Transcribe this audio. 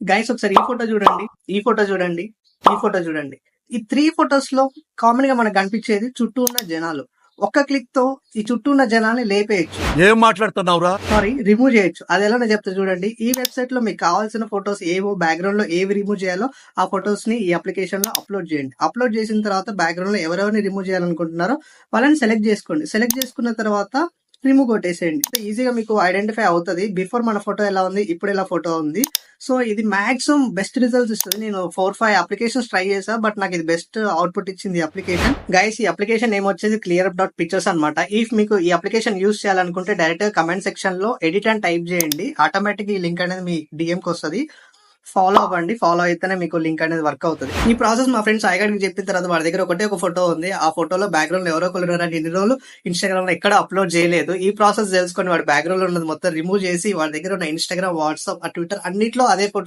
Guys ఒకసారి ఈ photo చూడండి, ఈ ఫోటో చూడండి, ఈ ఫోటో చూడండి. ఈ 3 ఫొటోస్ లో కామన్ గా మనకు కనిపించేది చుట్టూ ఉన్న జనాలు. ఒక్క క్లిక్ తో ఈ చుట్టూ ఉన్న జనాల్ని లేపేయచ్చు, ఏం మాట్లాడుతున్నావురా? సారీ రిమూవ్ చేయొచ్చు. అది ఎలా చెప్తా చూడండి. ఈ వెబ్సైట్ లో మీకు కావాల్సిన ఫొటోస్ ఏవో బ్యాక్గ్రౌండ్ లో ఏవి రిమూవ్ చేయాలో ఆ ఫొటోస్ ని ఈ అప్లికేషన్ లో అప్లోడ్ చేయండి. అప్లోడ్ చేసిన తర్వాత బ్యాక్గ్రౌండ్ లో ఎవరెవరిని రిమూవ్ చేయాలనుకుంటున్నారో వాళ్ళని సెలెక్ట్ చేసుకోండి. సెలెక్ట్ చేసుకున్న తర్వాత రిమూవ్ కొట్టేసేయండి. ఈజీగా మీకు ఐడెంటిఫై అవుతుంది బిఫోర్ మన ఫోటో ఎలా ఉంది, ఇప్పుడు ఎలా ఫోటో ఉంది. సో ఇది మాక్సిమం బెస్ట్ రిజల్ట్స్ ఇస్తుంది. నేను 4-5 అప్లికేషన్స్ ట్రై చేసా, బట్ నాకు ఇది బెస్ట్ అవుట్పుట్ ఇచ్చింది అప్లికేషన్. గైస్ ఈ అప్లికేషన్ నేమ్ వచ్చేసి clearup.pictures అన్నమాట. ఇఫ్ మీకు ఈ అప్లికేషన్ యూస్ చేయాలనుకుంటే డైరెక్ట్ గా కమెంట్ సెక్షన్ లో ఎడిట్ అని టైప్ చేయండి. ఆటోమేటిక్ ఈ లింక్ అనేది మీ DM కి వస్తుంది. ఫాలో అవ్వండి. ఫాలో అయితేనే మీకు లింక్ అనేది వర్క్ అవుతుంది. ఈ ప్రాసెస్ మా ఫ్రెండ్స్ సాయిగాడికి చెప్పిన తర్వాత వాడి దగ్గర ఒక ఫోటో ఉంది. ఆ ఫోటోలో బ్యాక్గ్రౌండ్ లో ఎవరో ఒకరు ఉన్నారని ఇన్ని రోజులు ఇన్స్టాగ్రామ్ లో ఎక్కడ అప్లోడ్ చేయలేదు. ఈ ప్రాసెస్ తెలుసుకొని వాడి బ్యాక్గ్రౌండ్ లో ఉన్నది మొత్తం రిమూవ్ చేసి వాడి దగ్గర ఉన్న ఇన్స్టాగ్రామ్, వాట్సాప్, ట్విట్టర్ అన్నిట్లో అదే ఫోటో